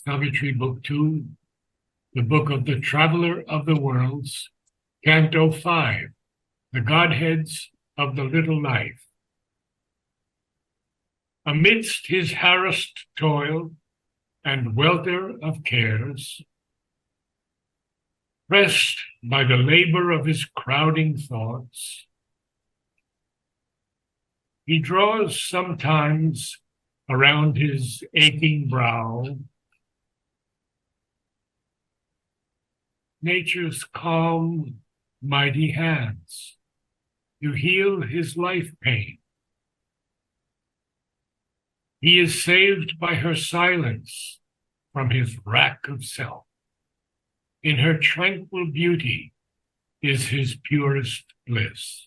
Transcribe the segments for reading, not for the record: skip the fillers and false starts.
Savitri, Book 2, the Book of the Traveler of the Worlds, Canto 5, the Godheads of the Little Life. Amidst his harassed toil and welter of cares, pressed by the labor of his crowding thoughts, he draws sometimes around his aching brow nature's calm, mighty hands to heal his life pain. He is saved by her silence from his rack of self. In her tranquil beauty is his purest bliss.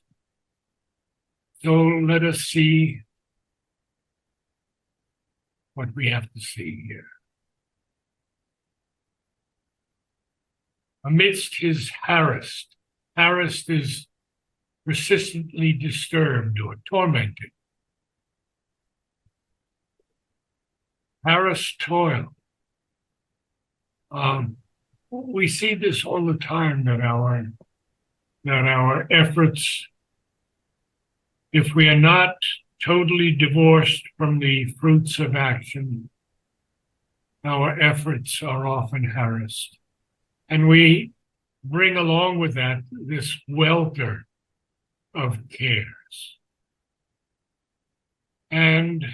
So let us see what we have to see here. Amidst his harassed is persistently disturbed or tormented. Harassed toil. We see this all the time that our efforts, if we are not totally divorced from the fruits of action, our efforts are often harassed. And we bring along with that this welter of cares. And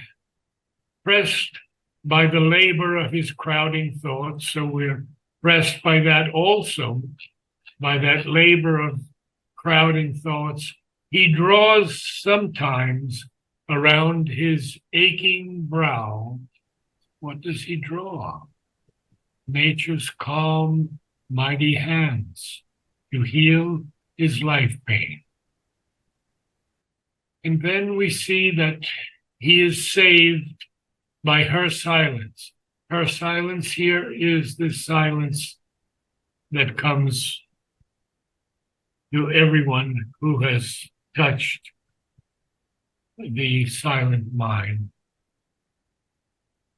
pressed by the labor of his crowding thoughts, so we're pressed by that also, by that labor of crowding thoughts, he draws sometimes around his aching brow. What does he draw? Nature's calm, mighty hands to heal his life pain. And then we see that he is saved by her silence. Her silence here is the silence that comes to everyone who has touched the silent mind.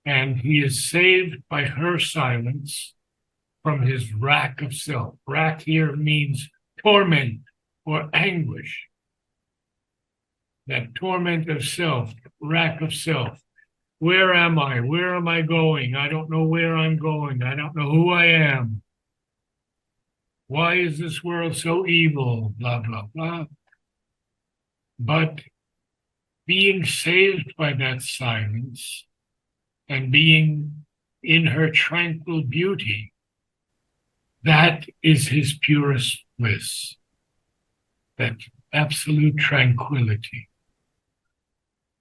And he is saved by her silence from his rack of self. Rack here means torment or anguish. That torment of self, rack of self. Where am I? Where am I going? I don't know where I'm going. I don't know who I am. Why is this world so evil? Blah, blah, blah. But being saved by that silence and being in her tranquil beauty, that is his purest bliss, that absolute tranquility.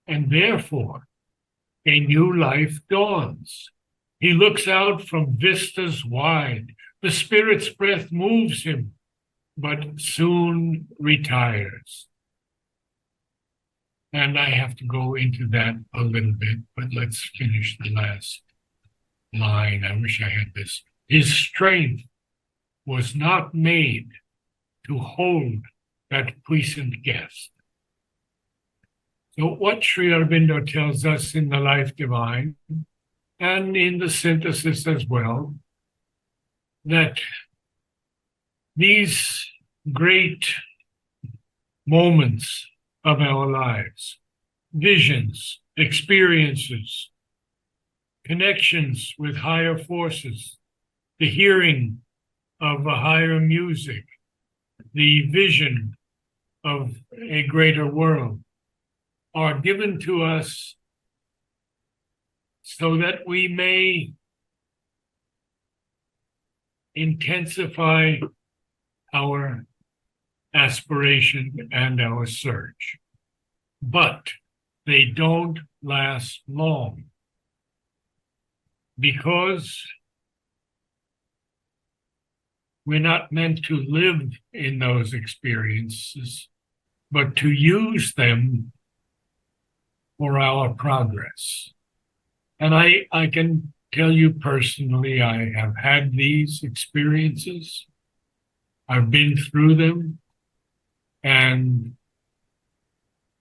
And therefore, a new life dawns. He looks out from vistas wide. The Spirit's breath moves him, but soon retires. And I have to go into that a little bit, but let's finish the last line. I wish I had this. His strength was not made to hold that puissant guest. So what Sri Aurobindo tells us in the Life Divine, and in the synthesis as well, that these great moments of our lives, visions, experiences, connections with higher forces, the hearing of a higher music, the vision of a greater world, are given to us so that we may intensify our aspiration and our search. But they don't last long, because we're not meant to live in those experiences, but to use them for our progress. And I can tell you personally, I have had these experiences. I've been through them, and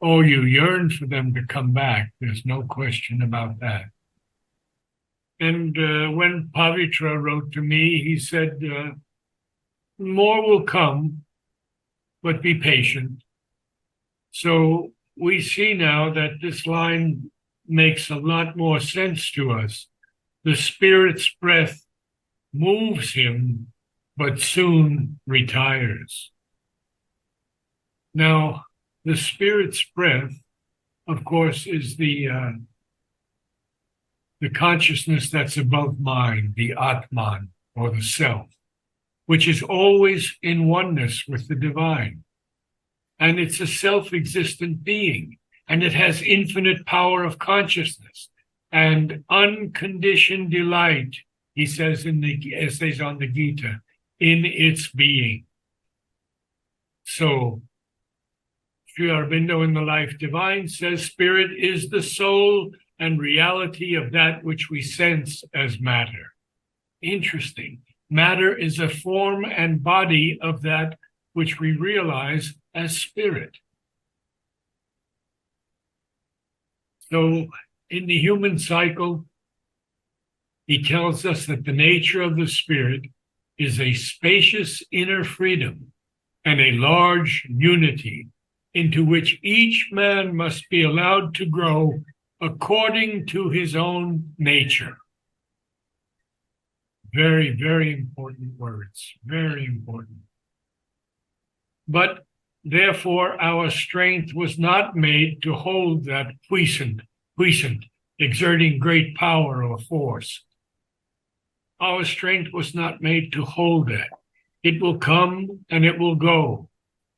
you yearn for them to come back. There's no question about that. And when Pavitra wrote to me, he said, more will come, but be patient. So we see now that this line makes a lot more sense to us. The Spirit's breath moves him, but soon retires. Now, the Spirit's breath, of course, is the consciousness that's above mind, the Atman, or the self, which is always in oneness with the divine. And it's a self-existent being, and it has infinite power of consciousness and unconditioned delight, he says in the essays on the Gita, in its being. So, Sri Aurobindo in The Life Divine says, spirit is the soul and reality of that which we sense as matter. Interesting. Matter is a form and body of that which we realize as spirit. So in the human cycle, he tells us that the nature of the spirit is a spacious inner freedom and a large unity into which each man must be allowed to grow according to his own nature. Very, very important words, very important. But therefore, our strength was not made to hold that puissant, exerting great power or force. Our strength was not made to hold that. It will come and it will go,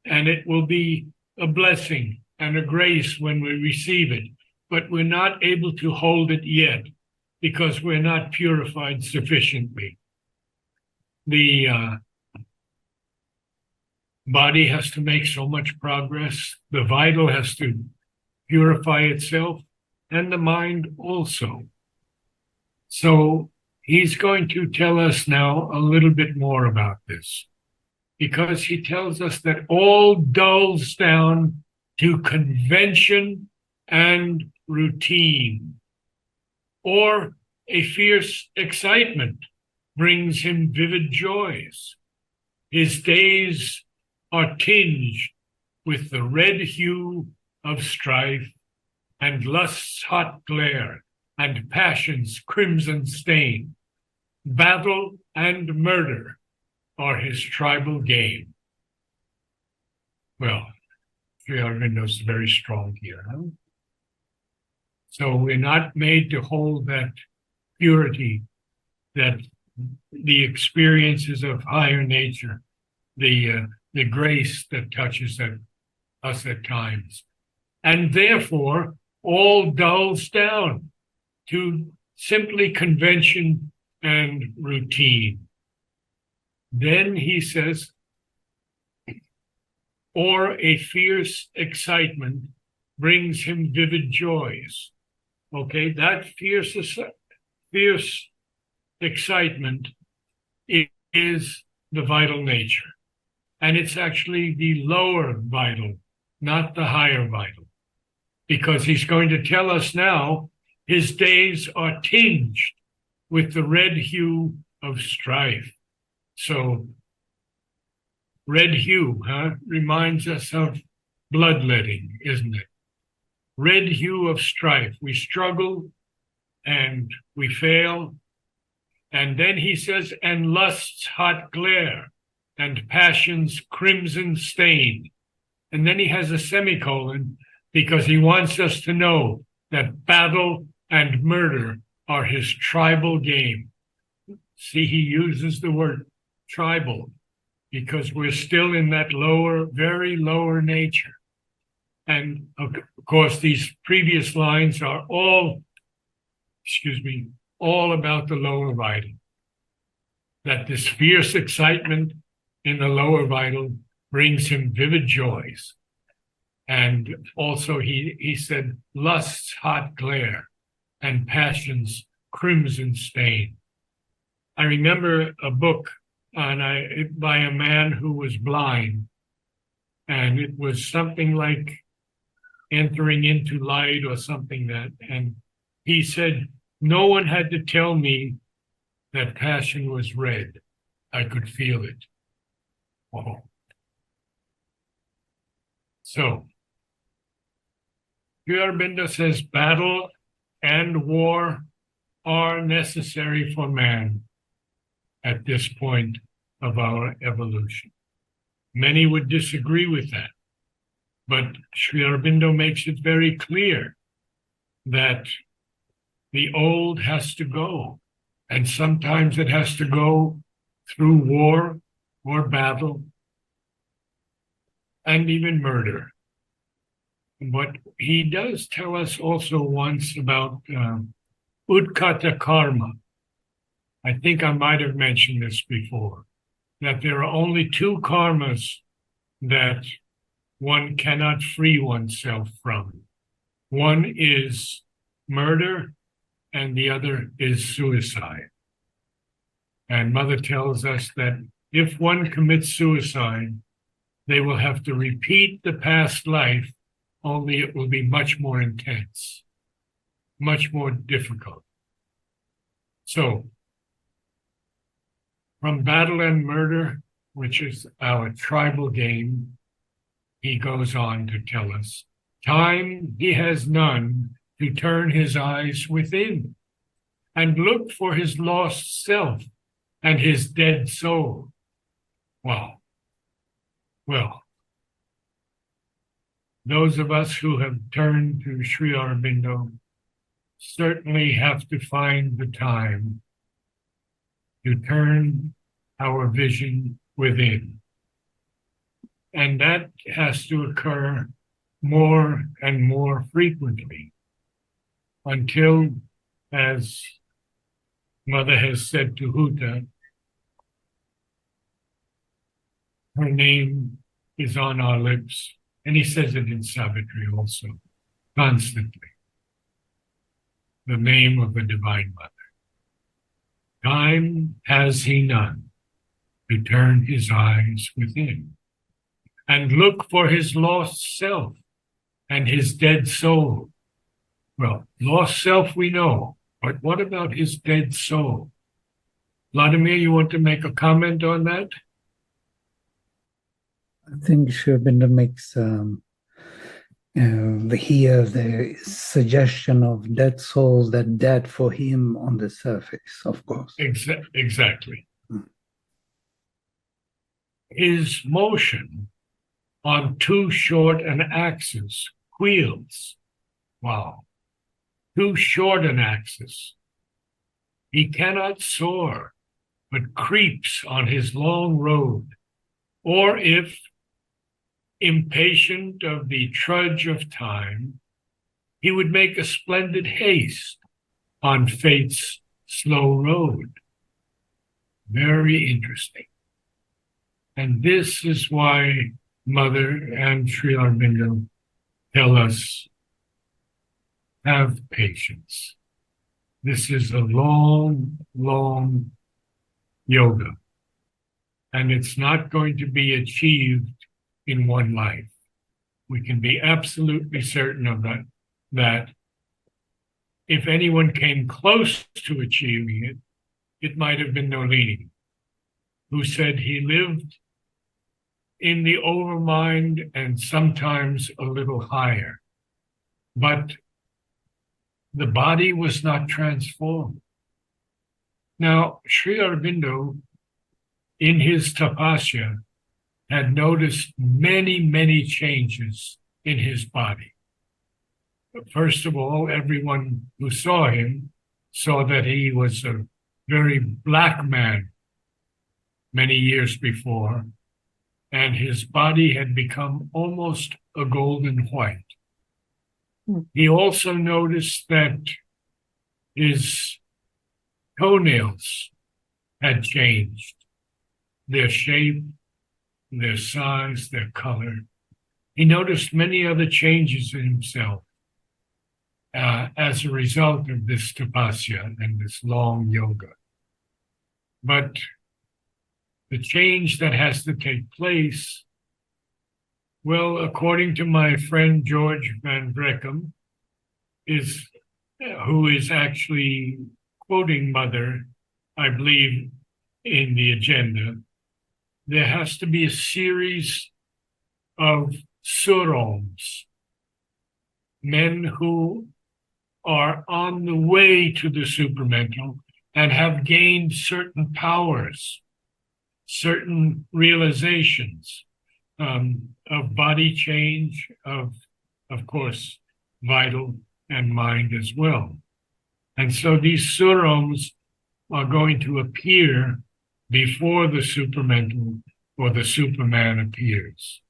and it will be a blessing and a grace when we receive it, but we're not able to hold it yet because we're not purified sufficiently. The body has to make so much progress. The vital has to purify itself, and the mind also. So he's going to tell us now a little bit more about this, because he tells us that all dulls down to convention and routine, or a fierce excitement brings him vivid joys. His days are tinged with the red hue of strife and lust's hot glare and passion's crimson stain. Battle and murder are his tribal game. Well, Sri Aurobindo is very strong here, huh? So we're not made to hold that purity, that the experiences of higher nature, the grace that touches us at times. And therefore, all dulls down to simply convention and routine. Then he says, or a fierce excitement brings him vivid joys. Okay, that fierce excitement is the vital nature. And it's actually the lower vital, not the higher vital. Because he's going to tell us now, his days are tinged with the red hue of strife. So, red hue, reminds us of bloodletting, isn't it? Red hue of strife. We struggle and we fail. And then he says, and lust's hot glare and passion's crimson stain. And then he has a semicolon because he wants us to know that battle and murder are his tribal game. See, he uses the word tribal because we're still in that lower, very lower nature. And of course, these previous lines are all about the lower vital. That this fierce excitement in the lower vital brings him vivid joys. And also he said, lust's hot glare and passion's crimson stain. I remember a book by a man who was blind, and it was something like Entering into Light or something and he said, No one had to tell me that passion was red. I could feel it. Oh. So, Sri Aurobindo says battle and war are necessary for man at this point of our evolution. Many would disagree with that, but Sri Aurobindo makes it very clear that the old has to go, and sometimes it has to go through war or battle and even murder. But he does tell us also once about Udkata karma. I think I might have mentioned this before, that there are only two karmas that one cannot free oneself from. One is murder, and the other is suicide. And Mother tells us that if one commits suicide, they will have to repeat the past life, only it will be much more intense, much more difficult. So, from battle and murder, which is our tribal game, he goes on to tell us, time he has none to turn his eyes within and look for his lost self and his dead soul. Wow. Well, those of us who have turned to Sri Aurobindo certainly have to find the time to turn our vision within. And that has to occur more and more frequently until, as Mother has said to Huta, her name is on our lips. And he says it in Savitri also, constantly. The name of the Divine Mother. Time has he none to turn his eyes within and look for his lost self and his dead soul. Well, lost self we know, but what about his dead soul? Vladimir, you want to make a comment on that? I think Sri Aurobindo makes here the suggestion of dead souls that dead for him on the surface, of course. Exactly. His motion on too short an axis, wheels. Wow. Too short an axis. He cannot soar, but creeps on his long road. Or if, impatient of the trudge of time, he would make a splendid haste on fate's slow road. Very interesting. And this is why Mother and Sri Aurobindo tell us, have patience. This is a long, long yoga. And it's not going to be achieved in one life. We can be absolutely certain of that if anyone came close to achieving it, it might have been Nolini, who said he lived in the overmind and sometimes a little higher, but the body was not transformed. Now, Sri Aurobindo, in his tapasya, had noticed many, many changes in his body. But first of all, everyone who saw him saw that he was a very black man many years before, and his body had become almost a golden white. He also noticed that his toenails had changed, their shape, their size, their color. He noticed many other changes in himself as a result of this tapasya and this long yoga. But the change that has to take place, well, according to my friend George Van Breckum, is who is actually quoting Mother, I believe, in the agenda, there has to be a series of surams, men who are on the way to the supramental and have gained certain powers, certain realizations of body change, of course, vital and mind as well. And so these surams are going to appear before the supramental or the Superman appears.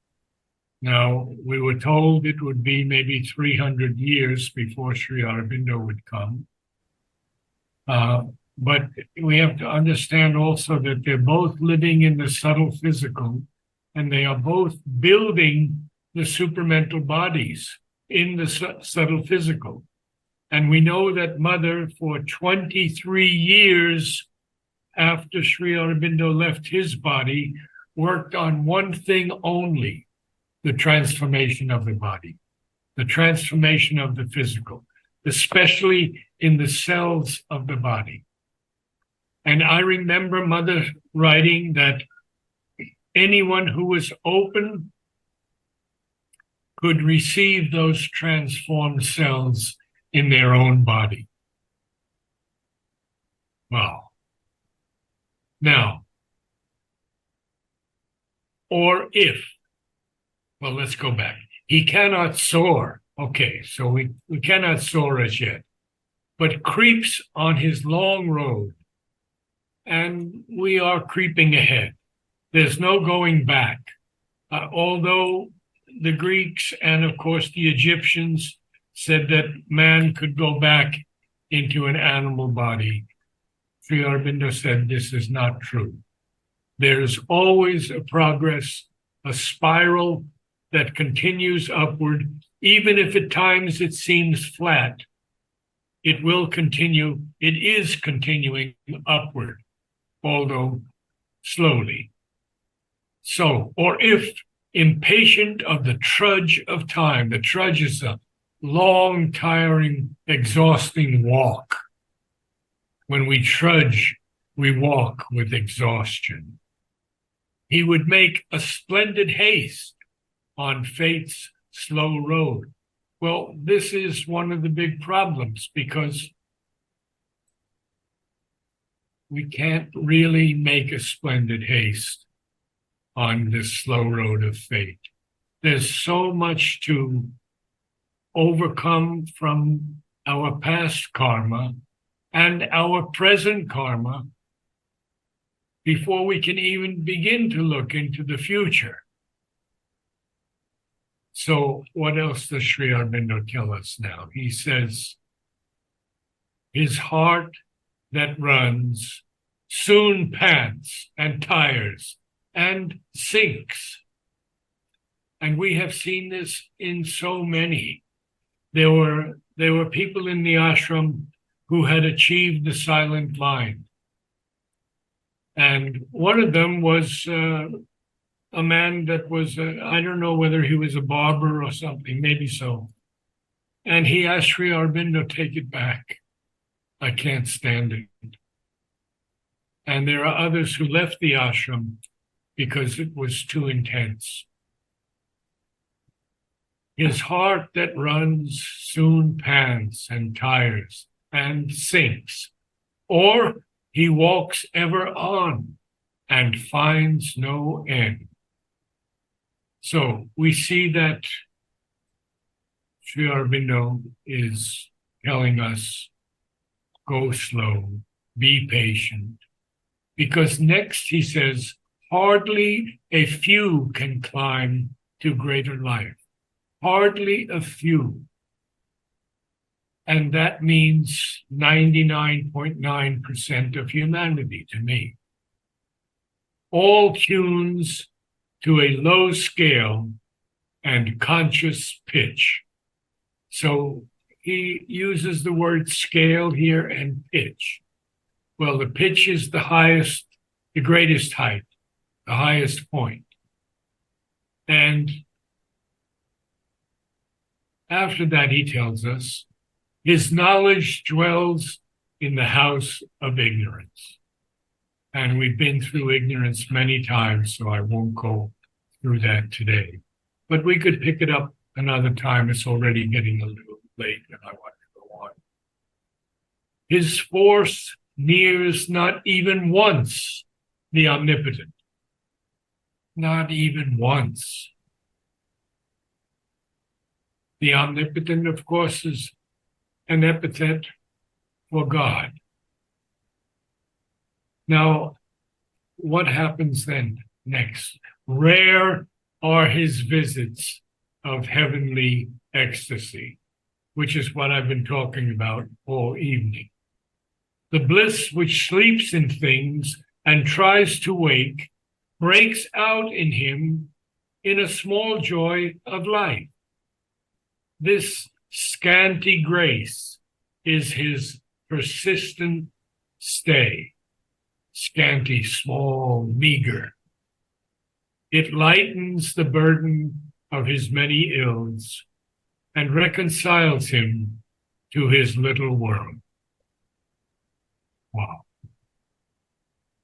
Now, we were told it would be maybe 300 years before Sri Aurobindo would come. But we have to understand also that they're both living in the subtle physical, and they are both building the supramental bodies in the subtle physical. And we know that Mother, for 23 years after Sri Aurobindo left his body, worked on one thing only: the transformation of the body, the transformation of the physical, especially in the cells of the body. And I remember Mother writing that anyone who was open could receive those transformed cells in their own body. Wow. Now, or if, well, let's go back. He cannot soar. Okay, so we cannot soar as yet, but creeps on his long road, and we are creeping ahead. There's no going back. Although the Greeks and, of course, the Egyptians said that man could go back into an animal body, Sri Aurobindo said this is not true. There's always a progress, a spiral that continues upward, even if at times it seems flat. It will continue. It is continuing upward, although slowly. So, or if impatient of the trudge of time, the trudge is a long, tiring, exhausting walk. When we trudge, we walk with exhaustion. He would make a splendid haste on fate's slow road. Well, this is one of the big problems, because we can't really make a splendid haste on this slow road of fate. There's so much to overcome from our past karma and our present karma before we can even begin to look into the future. So what else does Sri Aurobindo tell us now? He says, his heart that runs soon pants and tires and sinks. And we have seen this in so many. There were people in the ashram who had achieved the silent line. And one of them was a man that was, I don't know whether he was a barber or something, maybe so. And he asked Sri Aurobindo, take it back. I can't stand it. And there are others who left the ashram because it was too intense. His heart that runs soon pants and tires and sinks, or he walks ever on and finds no end. So we see that Sri Aurobindo is telling us, go slow, be patient, because next he says, hardly a few can climb to greater life. Hardly a few. And that means 99.9% of humanity to me. All tunes to a low scale and conscious pitch. So he uses the word scale here and pitch. Well, the pitch is the highest, the greatest height, the highest point. And after that, he tells us His knowledge dwells in the house of ignorance. And we've been through ignorance many times, so I won't go through that today. But we could pick it up another time. It's already getting a little late and I want to go on. His force nears not even once the omnipotent. Not even once. The omnipotent, of course, is an epithet for God. Now, what happens then next? Rare are his visits of heavenly ecstasy, which is what I've been talking about all evening. The bliss which sleeps in things and tries to wake breaks out in him in a small joy of life. This scanty grace is his persistent stay. Scanty, small, meager. It lightens the burden of his many ills and reconciles him to his little world. Wow.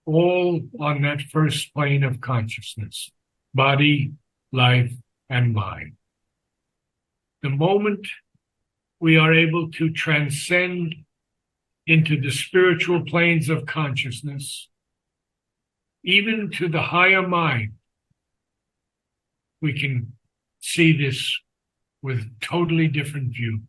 All on that first plane of consciousness, body, life, and mind. The moment we are able to transcend into the spiritual planes of consciousness, even to the higher mind, we can see this with totally different view.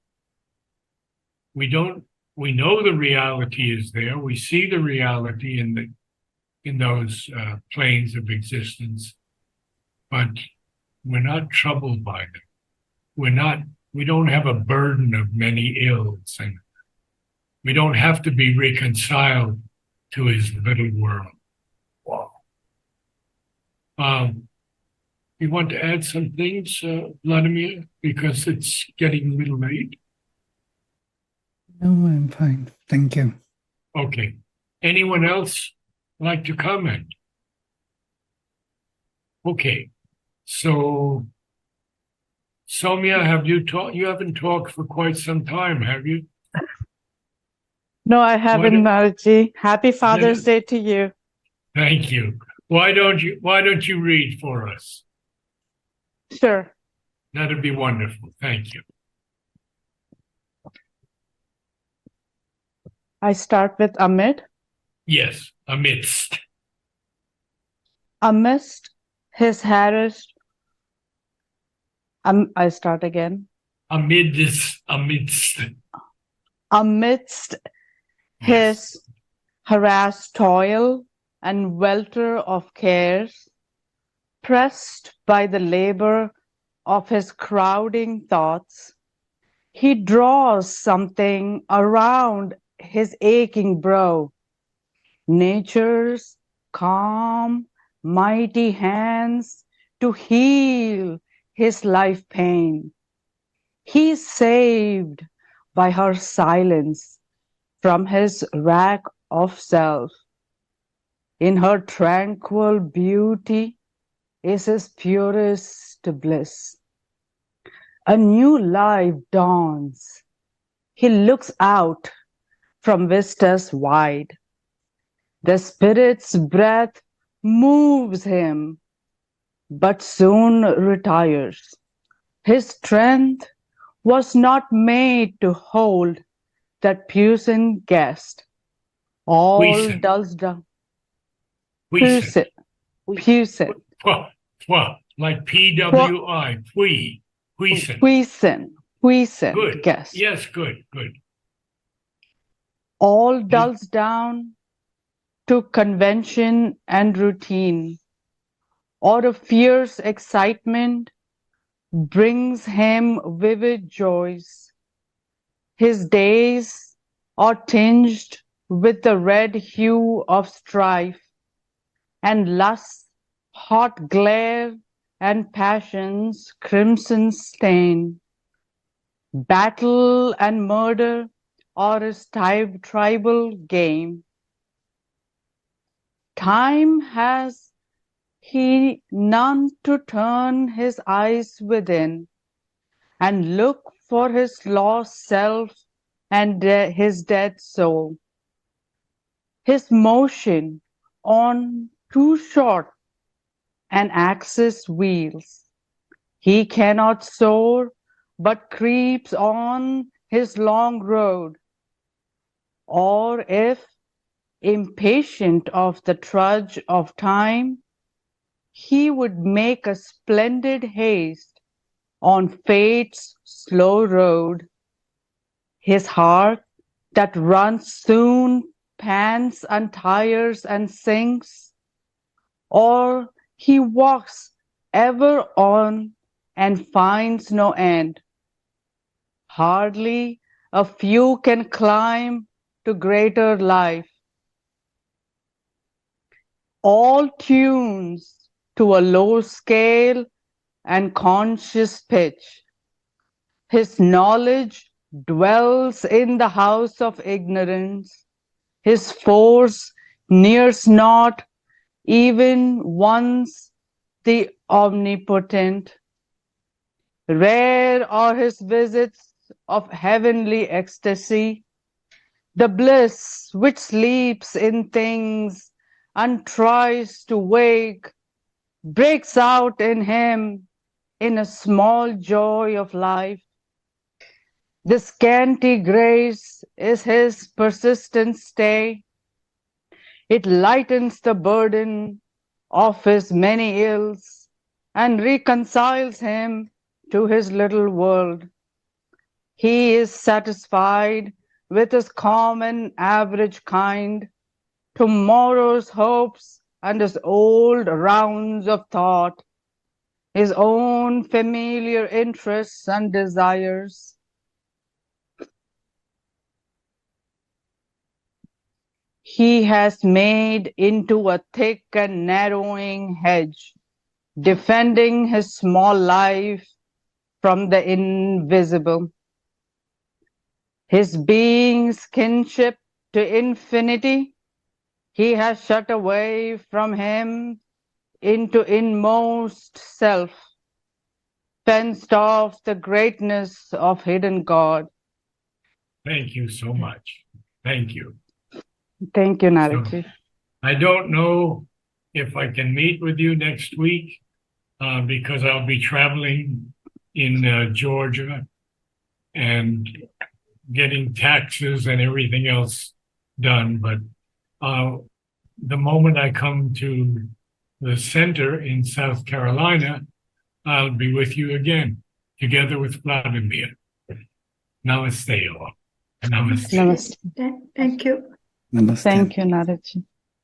We know the reality is there. We see the reality in those planes of existence, but we're not troubled by them. We don't have a burden of many ills, and we don't have to be reconciled to his little world. Wow. You want to add some things, Vladimir, because it's getting a little late? No, I'm fine. Thank you. Okay. Anyone else like to comment? Okay. So, Soumya, have you talked? You haven't talked for quite some time, have you? No, I haven't, Naradji. Happy Father's Day to you. Thank you. Why don't you read for us? Sure. That'd be wonderful. Thank you. I start with amid. Yes, amidst. Amidst his harassed. I start again. Amidst. Amidst his harassed toil and welter of cares, pressed by the labor of his crowding thoughts, he draws something around his aching brow. Nature's calm, mighty hands to heal his life pain. He is saved by her silence from his rack of self. In her tranquil beauty is his purest bliss. A new life dawns. He looks out from vistas wide. The Spirit's breath moves him, but soon retires. His strength was not made to hold that puissant guest. All dulls down. Puissant. Like PWI. Puissant. Good. Guest. Yes, good. All dulls down to convention and routine, or a fierce excitement brings him vivid joys. His days are tinged with the red hue of strife, and lust's hot glare and passion's crimson stain. Battle and murder are his tribal game. Time has he none to turn his eyes within and look for his lost self and his dead soul. His motion on too short an axis wheels. He cannot soar, but creeps on his long road. Or if, impatient of the trudge of time, he would make a splendid haste on fate's slow road. His heart that runs soon pants and tires and sinks, or he walks ever on and finds no end. Hardly a few can climb to greater life. All tunes to a low scale and conscious pitch. His knowledge dwells in the house of ignorance. His force nears not even once the omnipotent. Rare are his visits of heavenly ecstasy, the bliss which sleeps in things and tries to wake, breaks out in him in a small joy of life. The scanty grace is his persistent stay. It lightens the burden of his many ills and reconciles him to his little world. He is satisfied with his common average kind, tomorrow's hopes and his old rounds of thought, his own familiar interests and desires. He has made into a thick and narrowing hedge, defending his small life from the invisible. His being's kinship to infinity, he has shut away from him into inmost self, fenced off the greatness of hidden God. Thank you so much. Thank you. Thank you, Naradji. I don't know if I can meet with you next week because I'll be traveling in Georgia and getting taxes and everything else done. But the moment I come to the center in South Carolina, I'll be with you again, together with Vladimir. Namaste, all. Namaste. Namaste. Thank you. Namaste. Thank you, Naradji.